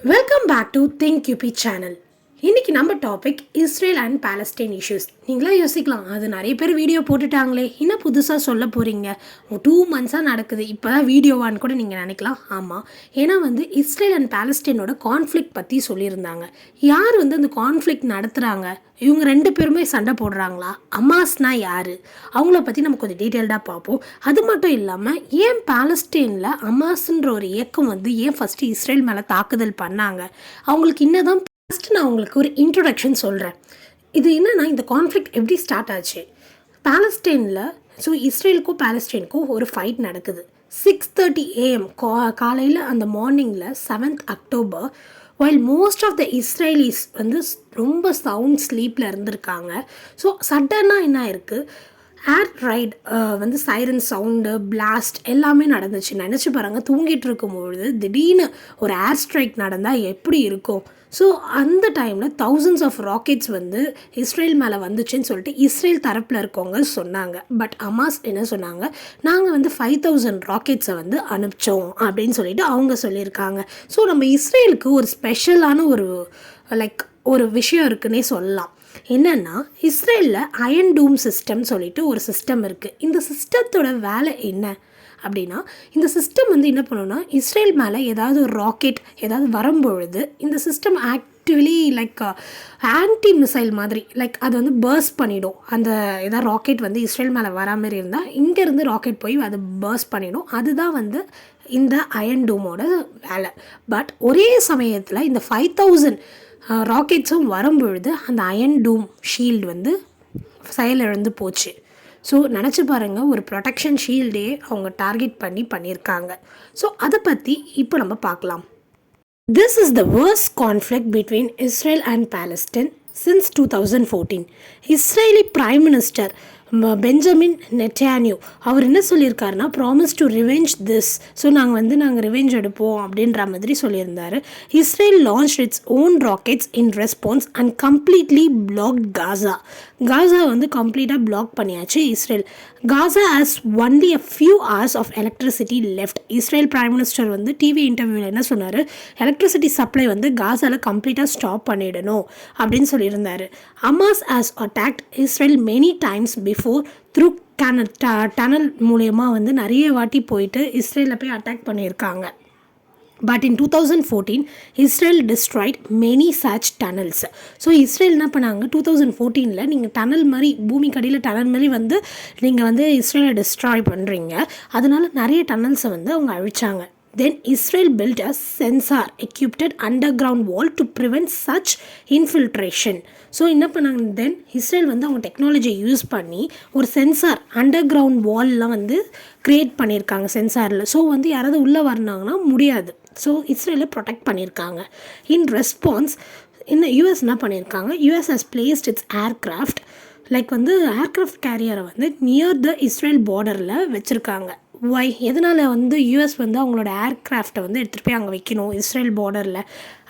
Welcome back to think UP channel. இன்றைக்கி நம்ம topic Israel and Palestine issues. நீங்களாம் யோசிக்கலாம், அது நிறைய பேர் வீடியோ போட்டுட்டாங்களே, இன்னும் புதுசாக சொல்ல போகிறீங்க, 2 months நடக்குது, இப்போ தான் வீடியோவான்னு கூட நீங்கள் நினைக்கலாம். ஆமாம், ஏன்னா இஸ்ரேல் அண்ட் பாலஸ்டைனோட கான்ஃப்ளிக்ட் பற்றி சொல்லியிருந்தாங்க. யார் அந்த கான்ஃப்ளிக்ட் நடத்துகிறாங்க, இவங்க 2 பேருமே சண்டை போடுறாங்களா, அமாஸ்னா யார், அவங்கள பற்றி நம்ம கொஞ்சம் டீட்டெயில்டாக பார்ப்போம். அது மட்டும் இல்லாமல் ஏன் பாலஸ்டைனில் அமாஸ்ன்ற ஒரு இயக்கம் ஏன் ஃபஸ்ட்டு இஸ்ரேல் மேலே தாக்குதல் பண்ணாங்க, அவங்களுக்கு இன்னதான். ஃபஸ்ட்டு நான் உங்களுக்கு ஒரு இன்ட்ரொடக்ஷன் சொல்கிறேன். இது என்னென்னா, இந்த கான்ஃப்ளிக்ட் எப்படி ஸ்டார்ட் ஆச்சு. பாலஸ்டைனில் இஸ்ரேலுக்கும் பாலஸ்டைனுக்கும் ஒரு ஃபைட் நடக்குது. 6:30 AM காலையில் அந்த மார்னிங்கில் 7th October, while most of the Israelis ரொம்ப சவுண்ட் ஸ்லீப்பில் இருந்திருக்காங்க. ஸோ சடனாக என்ன இருக்குது, ஏர் ரைட் சைரன் சவுண்டு, பிளாஸ்ட் எல்லாமே நடந்துச்சு. நினச்சி பாருங்கள், தூங்கிட்டு இருக்கும்பொழுது திடீர்னு ஒரு ஏர் ஸ்ட்ரைக் நடந்தால் எப்படி இருக்கும். ஸோ அந்த டைமில் thousands of ராக்கெட்ஸ் இஸ்ரேல் மேலே வந்துச்சுன்னு சொல்லிட்டு இஸ்ரேல் தரப்பில் இருக்கவங்க சொன்னாங்க. பட் அமாஸ் என்ன சொன்னாங்க, நாங்கள் 5,000 ராக்கெட்ஸை அனுப்பிச்சோம் அப்படின்னு சொல்லிட்டு அவங்க சொல்லியிருக்காங்க. ஸோ நம்ம இஸ்ரேலுக்கு ஒரு ஸ்பெஷலான ஒரு விஷயம் இருக்குன்னே சொல்லலாம். என்னென்னா, இஸ்ரேலில் அயன் டூம் சிஸ்டம் சொல்லிட்டு ஒரு சிஸ்டம் இருக்குது. இந்த சிஸ்டத்தோட வேலை என்ன அப்படின்னா, இந்த சிஸ்டம் என்ன பண்ணுன்னா, இஸ்ரேல் மேலே ஏதாவது ஒரு ராக்கெட் ஏதாவது வரும்பொழுது இந்த சிஸ்டம் ஆக்டிவ்லி ஆன்டி மிசைல் மாதிரி அது பர்ஸ்ட் பண்ணிடும். அந்த ஏதாவது ராக்கெட் இஸ்ரேல் மேலே வரா மாதிரி இருந்தால் இங்கேருந்து ராக்கெட் போய் அது பர்ஸ்ட் பண்ணிடும். அதுதான் இந்த அயன் டூமோட வேலை. பட் ஒரே சமயத்தில் இந்த 5,000 ராக்கெட்ஸும் வரும்பொழுது அந்த அயன் டூம் ஷீல்டு செயலிழந்து போச்சு. ஸோ நினச்சி பாருங்கள், ஒரு ப்ரொடெக்ஷன் ஷீல்டே அவங்க டார்கெட் பண்ணியிருக்காங்க. ஸோ அதை பற்றி இப்போ நம்ம பார்க்கலாம். This is the worst conflict between Israel and Palestine since 2014. Israeli prime minister Benjamin Netanyahu அவர் என்ன சொல்லியிருக்காருன்னா, promise to revenge this. So நாங்கள் ரிவெஞ்ச் எடுப்போம் அப்படின்ற மாதிரி சொல்லியிருந்தார். Israel launch its own rockets in response and completely blocked Gaza. Gaza கம்ப்ளீட்டாக block பண்ணியாச்சு Israel. Gaza has only a few hours of electricity left. Israel prime minister TV இன்டர்வியூவில் என்ன சொன்னார், எலக்ட்ரிசிட்டி சப்ளை காசாவில் கம்ப்ளீட்டாக ஸ்டாப் பண்ணிடணும் அப்படின்னு சொல்லியிருந்தார். Hamas has attacked Israel many times before through tunnel மூலயமா நிறைய வாட்டி போயிட்டு இஸ்ரேலில் போய் அட்டாக் பண்ணியிருக்காங்க. But in 2014 Israel destroyed many such tunnels. So Israel என்ன பண்ணாங்க, 2014 நீங்கள் டனல் மாதிரி பூமி கடியில் டனல் மாதிரி நீங்கள் இஸ்ரேலை டிஸ்ட்ராய் பண்ணுறீங்க. அதனால் நிறைய டனல்ஸை அவங்க அழிச்சாங்க. Then Israel built a sensor equipped underground wall to prevent such infiltration. So என்ன பண்ணாங்க, தென் இஸ்ரேல் அவங்க டெக்னாலஜியை யூஸ் பண்ணி ஒரு சென்சார் அண்டர் கிரவுண்ட் வால்லாம் க்ரியேட் பண்ணியிருக்காங்க சென்சாரில். ஸோ யாராவது உள்ளே வரனாங்கன்னா முடியாது. ஸோ இஸ்ரேலை ப்ரொடெக்ட் பண்ணியிருக்காங்க. இன் ரெஸ்பான்ஸ் யூஎஸ் என்ன பண்ணியிருக்காங்க, US has placed its aircraft aircraft கேரியரை நியர் த இஸ்ரேல் பார்டரில் வச்சுருக்காங்க. ஒய் எதனால் யூஎஸ் அவங்களோட ஏர்க்ராஃப்டை எடுத்துகிட்டு போய் அங்கே வைக்கணும் இஸ்ரேல் பார்டரில்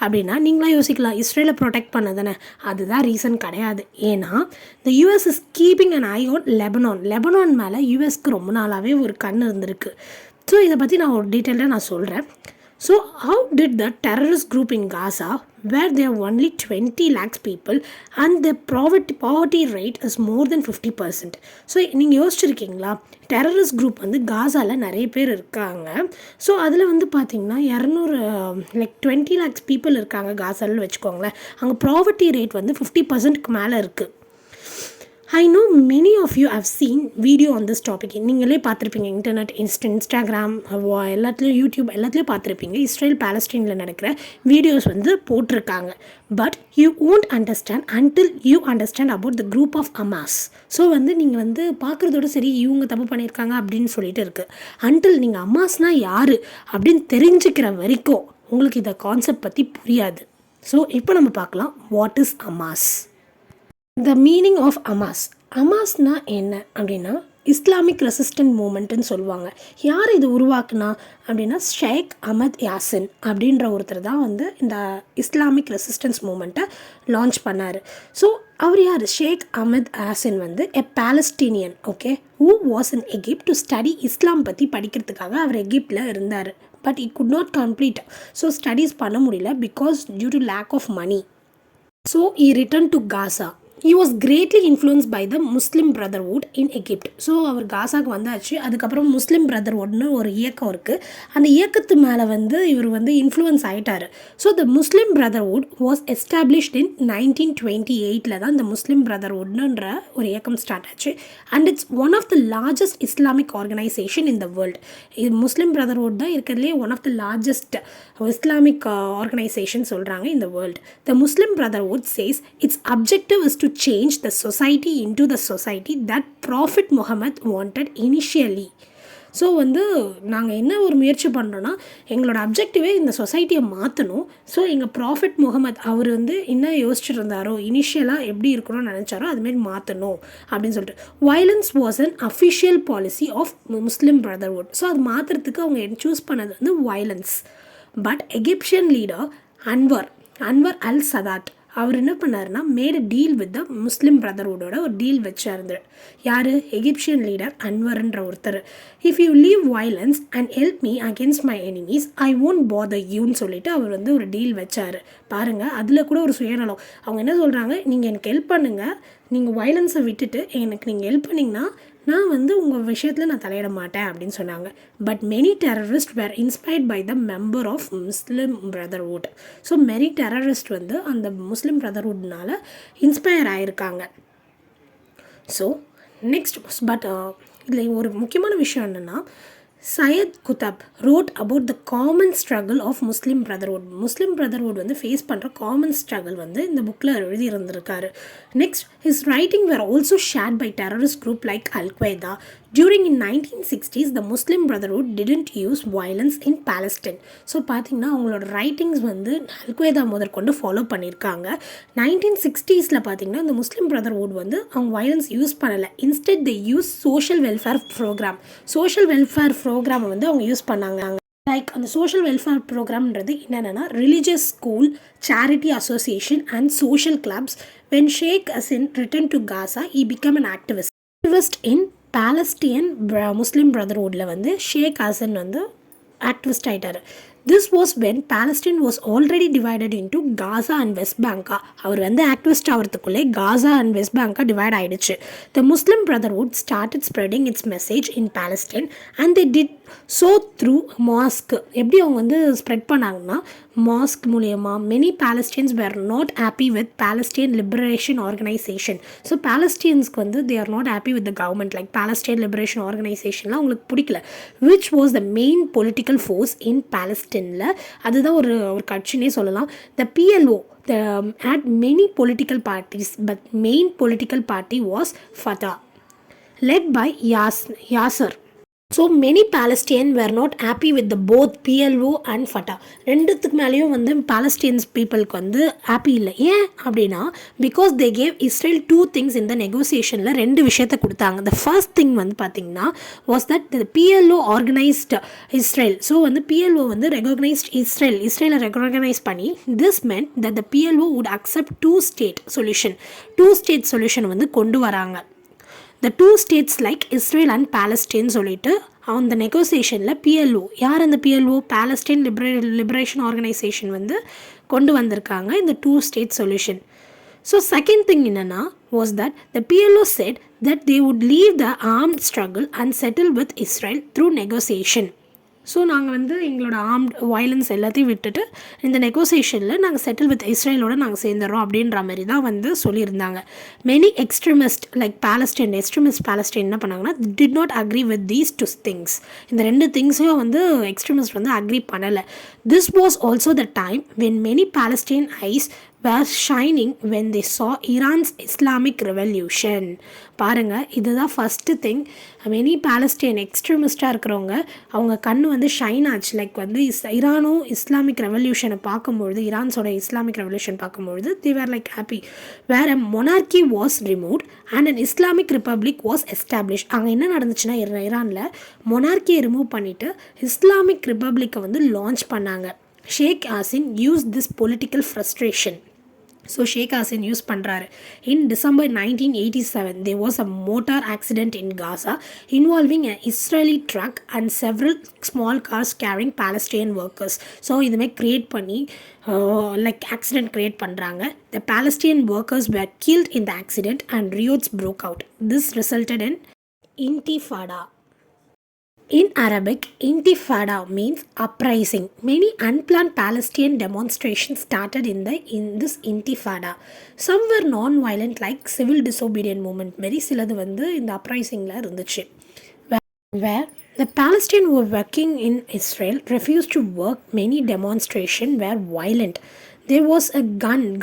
அப்படின்னா, நீங்களாம் யோசிக்கலாம், இஸ்ரேலை ப்ரொடெக்ட் பண்ண தானே. அதுதான் ரீசன் கிடையாது. ஏன்னா இந்த US is keeping an I on Lebanon மேலே யூஎஸ்க்கு ரொம்ப நாளாகவே ஒரு கண் இருந்திருக்கு. ஸோ இதை பற்றி நான் ஒரு டீட்டெயிலாக சொல்கிறேன். So how did the terrorist group in Gaza, where there are only 20 lakhs people and the poverty rate is more than 50%? So நீங்கள் யோசிச்சிருக்கீங்களா, டெரரிஸ்ட் குரூப் காசாவில் நிறைய பேர் இருக்காங்க. ஸோ அதில் பார்த்தீங்கன்னா 20 lakhs people இருக்காங்க காசாவில் வச்சுக்கோங்களேன். அங்கே ப்ராவர்ட்டி ரேட் 50%க்கு மேலே இருக்குது. I know many of you have seen video on this topic. நீங்களே பார்த்துருப்பீங்க, இன்டர்நெட், இன்ஸ்டாகிராம், எல்லாத்துலேயும் யூடியூப் எல்லாத்துலேயும் பார்த்துருப்பீங்க. இஸ்ரேல் பாலஸ்டைனில் நடக்கிற வீடியோஸ் போட்டிருக்காங்க. But you won't understand until you understand about the group of Hamas. So நீங்கள் பார்க்குறதோட சரி இவங்க தப்பு பண்ணியிருக்காங்க அப்படின்னு சொல்லிட்டு இருக்குது. அன்டில் நீங்கள் அமாஸ்னால் யார் அப்படின்னு தெரிஞ்சுக்கிற வரைக்கும் உங்களுக்கு இந்த கான்செப்ட் பற்றி புரியாது. ஸோ இப்போ நம்ம பார்க்கலாம், what is Hamas. The meaning of அமாஸ்னா என்ன அப்படின்னா, இஸ்லாமிக் ரெசிஸ்டன்ட் மூமெண்ட்டுன்னு சொல்லுவாங்க. யார் இது உருவாக்குனா அப்படின்னா, ஷேக் அஹமத் யாசின் அப்படின்ற ஒருத்தர் தான் இந்த இஸ்லாமிக் ரெசிஸ்டன்ஸ் மூமெண்ட்டை லான்ச் பண்ணார். ஸோ அவர் யார், Sheikh Ahmed Yassin a Palestinian, okay, who was in Egypt to study Islam பற்றி படிக்கிறதுக்காக அவர் எகிப்டில் இருந்தார். But he could not complete. So studies பண்ண முடியல because due to lack of money. So he returned to Gaza. He was greatly influenced by the Muslim Brotherhood in Egypt. So அவர் காசாக்கு வந்தாச்சு. அதுக்கப்புறம் முஸ்லீம் பிரதர்ஹுட்னு ஒரு இயக்கம் இருக்குது. அந்த இயக்கத்து மேலே இவர் இன்ஃப்ளூயன்ஸ் ஆகிட்டார். So the Muslim Brotherhood was established in 1928 தான் இந்த முஸ்லீம் பிரதர்ஹுட்ன்ற ஒரு இயக்கம் ஸ்டார்ட் ஆச்சு. And it's one of the largest Islamic organisation in the world. இது முஸ்லீம் பிரதர்ஹுட் தான் இருக்கிறதுலே one of the largest Islamic organisation சொல்கிறாங்க இந்த world. The Muslim Brotherhood says its objective is to change the society into the society that Prophet Muhammad wanted initially. So நாங்கள் என்ன ஒரு முயற்சி பண்ணுறோன்னா எங்களோட அப்ஜெக்டிவே இந்த சொசைட்டியை மாற்றணும். ஸோ எங்கள் ப்ராஃபிட் முகமது அவர் என்ன யோசிச்சுட்டு இருந்தாரோ இனிஷியலாக எப்படி இருக்கணும்னு நினச்சாரோ அதுமாரி மாற்றணும் அப்படின்னு சொல்லிட்டு. Violence was an official policy of Muslim Brotherhood. So அது மாற்றுறதுக்கு அவங்க சூஸ் பண்ணது violence. But Egyptian leader Anwar al Sadat அவர் என்ன பண்ணாருன்னா made deal with the Muslim பிரதர்ஹுட்டோட ஒரு டீல் வச்சாரு. யார்? எகிப்சியன் லீடர் அன்வர்ன்ற ஒருத்தர். If you leave violence and help me against my enemies I won't bother யூன்னு சொல்லிட்டு அவர் ஒரு டீல் வச்சார். பாருங்கள், அதில் கூட ஒரு சுயநலம். அவங்க என்ன சொல்கிறாங்க, நீங்கள் எனக்கு ஹெல்ப் பண்ணுங்கள், நீங்கள் வயலன்ஸை விட்டுட்டு எனக்கு நீங்கள் ஹெல்ப் பண்ணிங்கன்னா நான் உங்கள் விஷயத்தில் நான் தலையிட மாட்டேன் அப்படின்னு சொன்னாங்க. But many terrorist were inspired by the member of Muslim Brotherhood. So many terrorist அந்த முஸ்லீம் பிரதர்ஹுட்னால இன்ஸ்பயர் ஆகியிருக்காங்க. ஸோ நெக்ஸ்ட் பட் இதில் ஒரு முக்கியமான விஷயம் என்னென்னா, Sayyid Qutb wrote about the common struggle of Muslim Brotherhood. Muslim Brotherhood face பண்ணுற common struggle இந்த புக்கில் எழுதி இருந்திருக்காரு. Next his writing were also shared by terrorist group like al Qaeda. During in 1960s, the Muslim Brotherhood didn't use violence in Palestine. So பார்த்தீங்கன்னா அவங்களோட writings அல்-குவைதா முதற்கொண்டு follow பண்ணியிருக்காங்க. 1960s பார்த்தீங்கன்னா இந்த முஸ்லீம் பிரதர்ஹுட் அவங்க வயலன்ஸ் யூஸ் பண்ணலை. Instead they use social welfare program. Social welfare ப்ரோக்ராமை அவங்க யூஸ் பண்ணாங்க. லைக் அந்த சோஷியல் வெல்ஃபேர் ப்ரோக்ராம்ன்றது என்னென்னா religious school, charity association and social clubs. When Sheikh Hasina returned to Gaza, he became an activist in Palestinian Muslim Brotherhoodல Sheikh Hassan activist ஆகிட்டார். This was when Palestine was already divided into Gaza and West பேங்கா. அவர் activist ஆகிறதுக்குள்ளே Gaza and West பேங்கா divide ஆகிடுச்சு. The Muslim Brotherhood started spreading its message in Palestine and they did so through mosque. எப்படி அவங்க spread பண்ணாங்கன்னா mosque மூலயமா. Many Palestines were not happy with Palestine Liberation Organization. So பாலஸ்டீன்ஸ்க்கு they are not happy with the government. Like Palestine Liberation ஆர்கனைசேஷன்லாம் அவங்களுக்கு பிடிக்கல. Which was the main political force in பாலஸ்டீனில். அதுதான் ஒரு கட்சினே சொல்லலாம். The PLO had many political parties, but main political party was Fatah, led by Yasser. So many Palestinian were not happy with the both PLO and Fatah. ரெண்டுத்துக்கு மேலேயும் Palestines பீப்புளுக்கு happy இல்லை. ஏன் அப்படின்னா because they gave Israel 2 things இந்த நெகோசியேஷனில் 2 விஷயத்தை கொடுத்தாங்க. த ஃபர்ஸ்ட் திங் பார்த்தீங்கன்னா was that the PLO organised Israel. So PLO recognised இஸ்ரேலை ரெகக்னைஸ் பண்ணி this meant that the PLO would accept 2 state solution கொண்டு வராங்க. The 2 states like Israel and Palestine சொல்லிட்டு அந்த நெகோசியேஷனில் PLO யார்? அந்த PLO பாலஸ்டீன் லிபரேஷன் ஆர்கனைசேஷன் கொண்டு வந்திருக்காங்க இந்த 2 state solution. So second thing என்னென்னா was that the PLO said that they would leave the armed struggle and settle with Israel through negotiation. So நாங்கள் எங்களோட ஆர்ம்ட் வயலன்ஸ் எல்லாத்தையும் விட்டுட்டு இந்த நெகோசியேஷனில் நாங்கள் செட்டில் வித் இஸ்ரேலோட நாங்கள் சேர்ந்துடுறோம் அப்படின்ற மாதிரி தான் சொல்லியிருந்தாங்க. மெனி எக்ஸ்ட்ரீமிஸ்ட் லைக் பாலஸ்டைன் என்ன பண்ணாங்கன்னா did not agree with these 2 things. இந்த 2 திங்ஸையும் எக்ஸ்ட்ரீமிஸ்ட் அக்ரி பண்ணலை. This was also the time when many Palestinians were shining when they saw Iran's Islamic Revolution. பாருங்கள், இதுதான் ஃபஸ்ட்டு திங். மெனி பாலஸ்டைன் எக்ஸ்ட்ரீமிஸ்டாக இருக்கிறவங்க அவங்க கண்ணு ஷைன் ஆச்சு. லைக் ஈரானும் இஸ்லாமிக் ரெவல்யூஷனை பார்க்கும்பொழுது, ஈரான்ஸோட இஸ்லாமிக் ரெவல்யூஷன் பார்க்கும்பொழுது they were like happy. Where a monarchy was removed and an Islamic republic was established. அங்கே என்ன நடந்துச்சுன்னா ஈரானில் மொனார்க்கியை ரிமூவ் பண்ணிவிட்டு இஸ்லாமிக் ரிப்பப்ளிக்கை லான்ச் பண்ணாங்க. Sheikh Hasina used this political frustration so Sheikh Hasin use பண்ணுறாரு. In December 1987 there was a motor accident in Gaza involving an Israeli truck and several small cars carrying Palestinian workers. So இதுமாதிரி create பண்ணி like accident create பண்ணுறாங்க. The Palestinian workers were killed in the accident and riots broke out. This resulted in Intifada. In Arabic, Intifada means uprising. Many unplanned Palestinian demonstrations started in this Intifada. Some were non-violent like civil disobedience movement. Many சிலது வந்து இந்த uprisingல இருந்துச்சு. Where the Palestinians who were working in Israel refused to work, many demonstrations were violent. There was a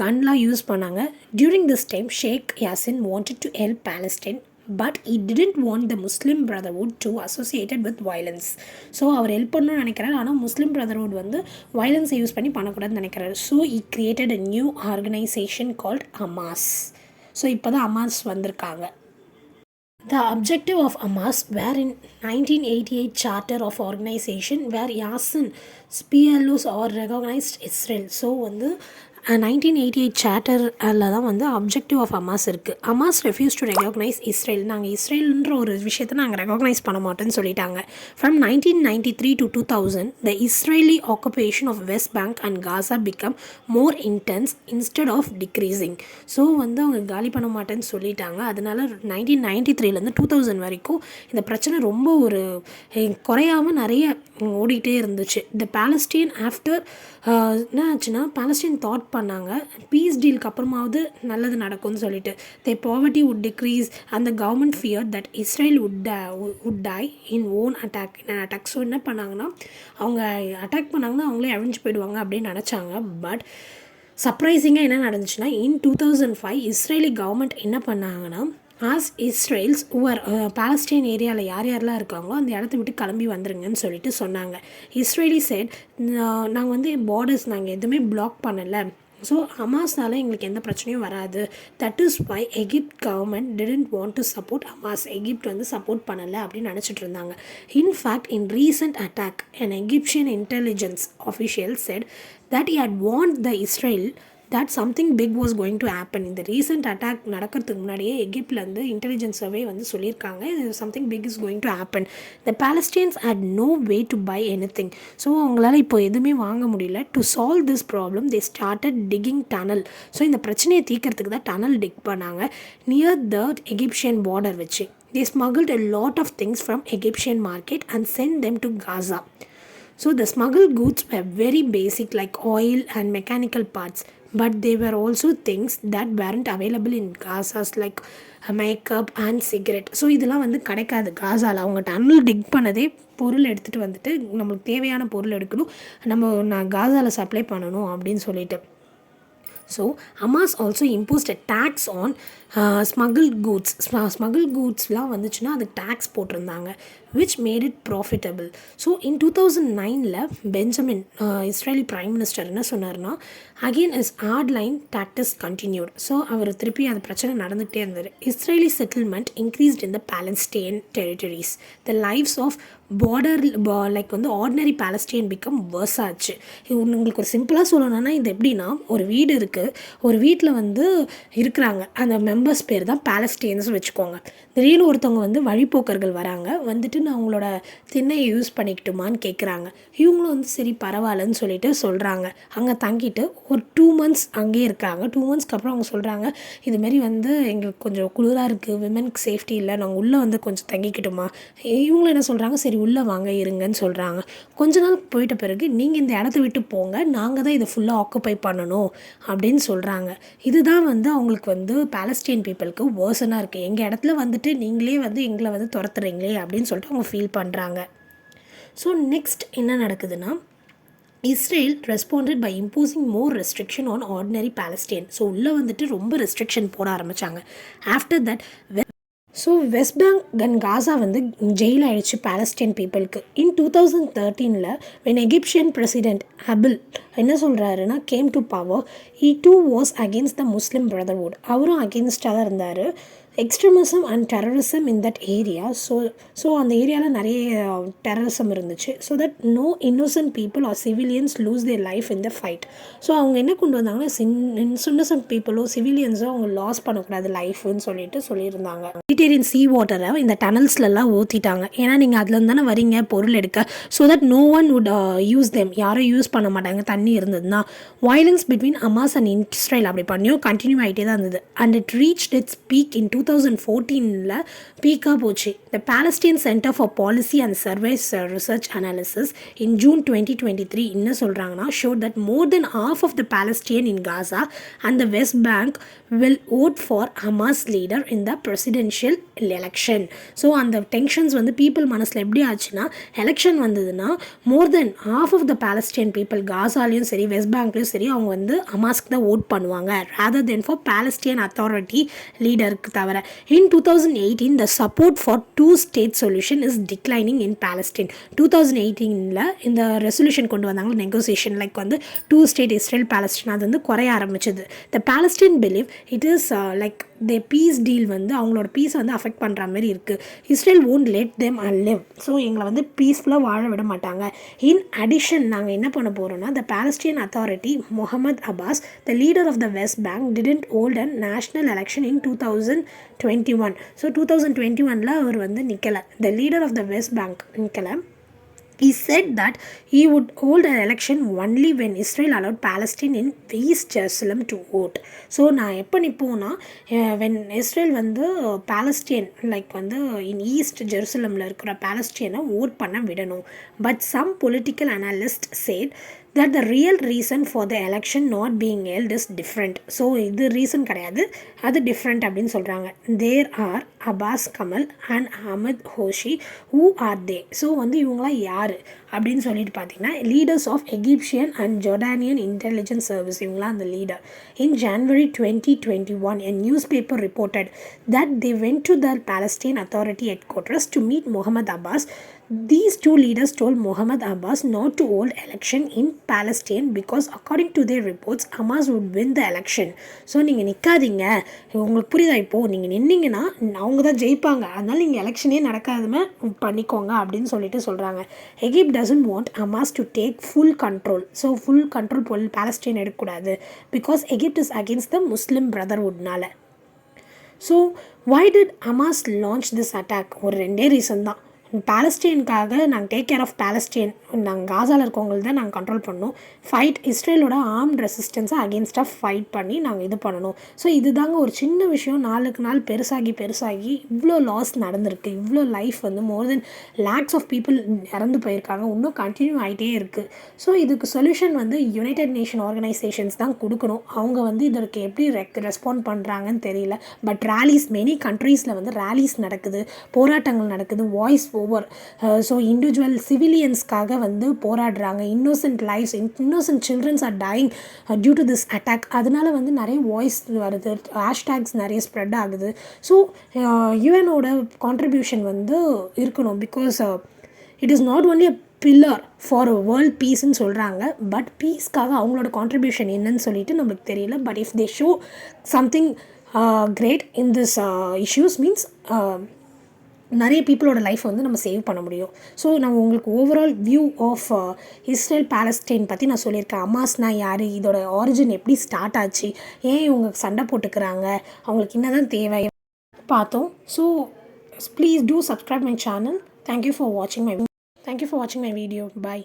gunla use பண்ணாங்க. During this time, Sheikh Yassin wanted to help Palestine, but he didn't want the Muslim Brotherhood to associated with violence. ஸோ அவர் help பண்ணணும்னு நினைக்கிறாரு, ஆனால் முஸ்லீம் brotherhood வந்து வயலன்ஸை use பண்ணி பண்ணக்கூடாதுன்னு நினைக்கிறாரு. So he created a new organization called Hamas. So இப்போ தான் Hamas வந்திருக்காங்க. The objective of Hamas were in 1988 Charter of Organization where Yassin PLOs are recognized Israel. So வந்து 1988 சார்ட்டரில் தான் வந்து அப்ஜெக்டிவ் ஆஃப் அமாஸ் இருக்குது. அமாஸ் ரெஃப்யூஸ் டு ரெகக்னைஸ் இஸ்ரேல். நாங்கள் இஸ்ரேல்ன்ற ஒரு விஷயத்தை நாங்கள் ரெகக்னைஸ் பண்ண மாட்டோன்னு சொல்லிட்டாங்க. From 1993 to 2000 the Israeli occupation of West Bank and Gaza become more intense instead of decreasing. So வந்து அவங்க காலி பண்ண மாட்டேன்னு சொல்லிட்டாங்க. அதனால 1993லேருந்து 2000 வரைக்கும் இந்த பிரச்சனை ரொம்ப ஒரு குறையாமல் நிறைய ஓடிக்கிட்டே இருந்துச்சு. த பாலஸ்டீன் ஆஃப்டர் என்ன ஆச்சுன்னா பாலஸ்டீன் தாட் பண்ணாங்க பீஸ் டீலுக்கு அப்புறமாவது நல்லது நடக்கும்னு சொல்லிட்டு. The poverty would decrease and the government fear that Israel would die in own attack. So என்ன பண்ணாங்கன்னா அவங்க அட்டாக் பண்ணாங்கன்னா அவங்களே அழிஞ்சு போயிடுவாங்க அப்படின்னு நினச்சாங்க. பட் சர்ப்ரைசிங்காக என்ன நடந்துச்சுன்னா இன் 2005 இஸ்ரேலி கவர்மெண்ட் என்ன பண்ணாங்கன்னா ஆஸ் இஸ்ரேல்ஸ் ஓவர் பாலஸ்டைன் ஏரியாவில் யாரெல்லாம் இருக்காங்களோ அந்த இடத்த விட்டு கிளம்பி வந்துருங்கன்னு சொல்லிட்டு சொன்னாங்க. இஸ்ரேலி சைட் நாங்கள் வந்து பார்டர்ஸ் நாங்கள் எதுவுமே பிளாக் பண்ணலை, ஸோ ஹமாஸ்னால எங்களுக்கு எந்த பிரச்சனையும் வராது. That is why Egypt government didn't want to support Hamas. Egypt வந்து சப்போர்ட் பண்ணலை அப்படின்னு நினச்சிட்டு இருந்தாங்க. In fact in recent attack an Egyptian intelligence official said that he had warned the Israel that something big was going to happen. இந்த recent attack நடக்கிறதுக்கு முன்னாடியே எகிப்ட்லேருந்து intelligence survey வந்து சொல்லியிருக்காங்க something big is going to happen. The Palestines had no way to buy anything. So அவங்களால இப்போ எதுவுமே வாங்க முடியல. To solve this problem they started digging tunnel. So இந்த பிரச்சனையை தீர்க்கறதுக்கு தான் டனல் டிக் பண்ணாங்க நியர் த எகிப்ஷியன் பார்டர் வச்சு. They smuggled a lot of things from Egyptian market and sent them to Gaza. So the smuggled goods were very basic like oil and mechanical parts, but they were also things that weren't available in Gaza's like makeup and cigarette. So இதெல்லாம் வந்து கிடைக்காது காசாவில். அவங்க tunnel tick பண்ணதே பொருள் எடுத்துகிட்டு வந்துட்டு நம்மளுக்கு தேவையான பொருள் எடுக்கணும், நான் காசாவில் சப்ளை பண்ணணும் அப்படின்னு சொல்லிட்டு. So Hamas also imposed a tax on smuggled goods. Smuggled goodsலாம் வந்துச்சுன்னா அதுக்கு டேக்ஸ் போட்டிருந்தாங்க which made it profitable. So in 2009 Benjamin Israeli prime minister என்ன சொன்னார்னா again is hard line tactics continued. So அவர் திருப்பி அந்த பிரச்சனை நடந்துகிட்டே இருந்தார். Israeli settlement increased in the Palestine territories. The lives of border like வந்து ஆர்டினரி பாலஸ்டைன் பிகம் வேர்ஸ் ஆச்சு. உங்களுக்கு ஒரு சிம்பிளாக சொல்லணும்னா இது எப்படின்னா ஒரு வீடு இருக்குது, ஒரு வீட்டில் வந்து இருக்கிறாங்க, அந்த மெம்பர்ஸ் பேர் தான் பாலஸ்டைன்ஸ் வச்சுக்கோங்க. திடீர்னு ஒருத்தவங்க வந்து வழிப்போக்கர்கள் வராங்க, வந்துட்டு நான் அவங்களோட திண்ணையை யூஸ் பண்ணிக்கிட்டுமான்னு கேட்குறாங்க. இவங்களும் வந்து சரி பரவாயில்லன்னு சொல்லிட்டு சொல்கிறாங்க. அங்கே தங்கிட்டு ஒரு 2 months அங்கேயே இருக்காங்க. 2 monthsக்கு அப்புறம் அவங்க சொல்கிறாங்க இதுமாரி வந்து எங்களுக்கு கொஞ்சம் குளிராக இருக்குது, விமென்க்கு சேஃப்டி இல்லை, நாங்கள் உள்ளே வந்து கொஞ்சம் தங்கிக்கிட்டுமா. இவங்களும் என்ன சொல்கிறாங்க சரி உள்ளே வாங்க இருங்கன்னு சொல்கிறாங்க. கொஞ்ச நாள் போயிட்ட பிறகு நீங்கள் இந்த இடத்த விட்டு போங்க, நாங்கள் தான் இதை ஃபுல்லாக ஆக்குப்பை பண்ணணும் அப்படின்னு சொல்கிறாங்க. இதுதான் வந்து அவங்களுக்கு வந்து பாலஸ்டைன் பீப்புளுக்கு வேர்சனாக இருக்குது. எங்கள் இடத்துல வந்துட்டு நீங்களே வந்து எங்களை வந்து துரத்துறீங்களே அப்படின்னு சொல்லிட்டு அவங்க ஃபீல் பண்ணுறாங்க. ஸோ நெக்ஸ்ட் என்ன நடக்குதுன்னா Israel responded by imposing more restriction on ordinary Palestine. So உள்ளே வந்துட்டு ரொம்ப ரெஸ்ட்ரிக்ஷன் போட ஆரம்பித்தாங்க. After that so West Bank and Gaza வந்து ஜெயில் ஆகிடுச்சு பாலஸ்டைன் பீப்புளுக்கு. இன் 2013 when எகிப்ஷியன் பிரசிடென்ட் ஹபில் என்ன சொல்கிறாருன்னா came to power, he too was against the Muslim Brotherhood. அவரும் அகெயின்ஸ்டாக தான் இருந்தார். Extremism and terrorism in that area. So அந்த ஏரியாவில் நிறைய டெரரிசம் இருந்துச்சு. So that no innocent people or civilians lose their life in the fight. So அவங்க என்ன கொண்டு வந்தாங்கன்னா இன்னோசன்ட் பீப்புளோ சிவிலியன்ஸோ அவங்க லாஸ் பண்ணக்கூடாது லைஃப்னு சொல்லியிருந்தாங்க. மெடிட்டேரியன் சீ வாட்டரை இந்த டனல்ஸ்லலாம் ஊற்றிட்டாங்க. ஏன்னா நீங்கள் அதுலேருந்து தானே வரீங்க பொருள் எடுக்க. So that no one would use them, யாரும் யூஸ் பண்ண மாட்டாங்க தண்ணி இருந்ததுன்னா. Violence between Hamas and Israel அப்படி பண்ணியும் கண்டினியூ ஆகிட்டே தான் இருந்தது. And it reached its peak in 2014 பீக்காக போச்சு. The Palestine centre for policy and surveys research analysis in June 2023 என்ன சொல்கிறாங்கன்னா, showed that more than half of the Palestinian in Gaza and the West Bank will vote for Hamas leader in the presidential election. So அந்த tensions வந்து people மனசில் எப்படி ஆச்சுன்னா, election வந்ததுன்னா மோர் than half of the பாலஸ்டியன் people காசாலையும் சரி west பேங்க்லையும் சரி அவங்க வந்து ஹமாஸ்க்கு தான் ஓட் பண்ணுவாங்க rather than for Palestinian authority லீடருக்கு தவிர. இன் 2018 the support for two-state solution is declining in Palestine. 2018 இந்த ரெசல்யூஷன் கொண்டு வந்தாங்க நெகோசியேஷன் லைக் வந்து டூ ஸ்டேட் இஸ்ரேல் பாலஸ்டீன் அது வந்து குறைய ஆரம்பிச்சது. The Palestine believe it is like the peace deal வந்து அவங்களோட பீஸை வந்து அஃபெக்ட் பண்ணுற மாதிரி இருக்குது. Israel won't let them live. ஸோ எங்களை வந்து பீஸ்ஃபுல்லாக வாழ விட மாட்டாங்க. இன் அடிஷன் நாங்கள் என்ன பண்ண போகிறோம்னா, the Palestinian authority Mohammed Abbas the leader of the West Bank didn't hold a national election in 2021. ஸோ 2021 அவர் வந்து நிற்கலை. The leader of the West Bank நிற்கலை. He said that he would hold an election only when Israel allowed Palestine in East Jerusalem to vote. So நான் எப்போ நிற்போன்னா, when Israel வந்து Palestine like வந்து இன் ஈஸ்ட் ஜெருசலமில் இருக்கிற பாலஸ்டீனை vote பண்ண விடணும். But some political analyst said that the real reason for the election not being held is different. ஸோ இது ரீசன் கிடையாது, அது டிஃப்ரெண்ட் அப்படின்னு சொல்கிறாங்க. There are Abbas Kamal and Ahmed Hoshi. Who are they? ஸோ வந்து இவங்களாம் யார் அப்படின்னு சொல்லிட்டு பார்த்தீங்கன்னா, leaders of Egyptian and Jordanian intelligence service. இவங்களாம் அந்த leader. In January 2021 a newspaper reported that they went to the Palestinian Authority headquarters to meet Mohammed Abbas. These two leaders told Mohammed Abbas not to hold election in Palestine because according to their reports Hamas would win the election. So நீங்கள் நிற்காதீங்க, உங்களுக்கு புரியுதா? இப்போது நீங்கள் நின்னீங்கன்னா அவங்க தான் ஜெயிப்பாங்க, அதனால் நீங்கள் எலெக்ஷனே நடக்காதுமே பண்ணிக்கோங்க அப்படின்னு சொல்கிறாங்க. Egypt doesn't want Hamas to take full control. So full control Palestine எடுக்கக்கூடாது because Egypt is against the Muslim பிரதர்வுட்னால. So why did Hamas launch this attack? ஒரு ரெண்டே ரீசன் தான். பாலஸ்டீனுக்காக நாங்கள் டேக் கேர் ஆஃப் பாலஸ்டீன், நாங்கள் காசாவில் இருக்கவங்களுக்கு தான் நாங்கள் கண்ட்ரோல் பண்ணணும். ஃபைட் இஸ்ரேலோட ஆர்ம்ட் ரெசிஸ்டன்ஸை அகேன்ஸ்டாக ஃபைட் பண்ணி நாங்கள் இது பண்ணணும். ஸோ இதுதாங்க ஒரு சின்ன விஷயம் நாளுக்கு நாள் பெருசாகி இவ்வளோ லாஸ் நடந்திருக்கு. இவ்வளோ லைஃப் வந்து மோர் தென் லேக்ஸ் ஆஃப் பீப்புள் இறந்து போயிருக்காங்க, இன்னும் கண்டினியூ ஆகிட்டே இருக்குது. ஸோ இதுக்கு சொல்யூஷன் வந்து யுனைடெட் நேஷன் ஆர்கனைசேஷன்ஸ் தான் கொடுக்கணும். அவங்க வந்து இதற்கு எப்படி ரெஸ்பாண்ட் பண்ணுறாங்கன்னு தெரியல. பட் ரேலிஸ் மெனி கண்ட்ரீஸில் வந்து ரேலிஸ் நடக்குது, போராட்டங்கள் நடக்குது, வாய்ஸ் ஓவர். ஸோ இண்டிவிஜுவல் சிவிலியன்ஸ்க்காக வந்து போராடுறாங்க. Innocent lifes, innocent childrens are dying due to this attack. அதனால வந்து நிறைய வாய்ஸ் வருது, ஹேஷ்டேக்ஸ் நிறைய ஸ்ப்ரெட் ஆகுது. ஸோ யுஎனோட கான்ட்ரிபியூஷன் வந்து இருக்கணும். Because it is not only a pillar for world பீஸ்ன்னு சொல்கிறாங்க, பட் பீஸ்க்காக அவங்களோட கான்ட்ரிபியூஷன் என்னன்னு சொல்லிட்டு நம்மளுக்கு தெரியல. But if they show something great in this issues means நிறைய பீப்புளோட லைஃப் வந்து நம்ம சேவ் பண்ண முடியும். ஸோ நான் உங்களுக்கு overall view of Israel Palestine பற்றி நான் சொல்லியிருக்கேன். ஹமாஸ்னா யார், இதோட ஆரிஜின் எப்படி ஸ்டார்ட் ஆச்சு, ஏன் இவங்க சண்டை போட்டுக்கிறாங்க, அவங்களுக்கு என்ன தான் தேவை பார்த்தோம். So please do subscribe my channel. Thank you for வாட்சிங் மை வீடியோ. பாய்.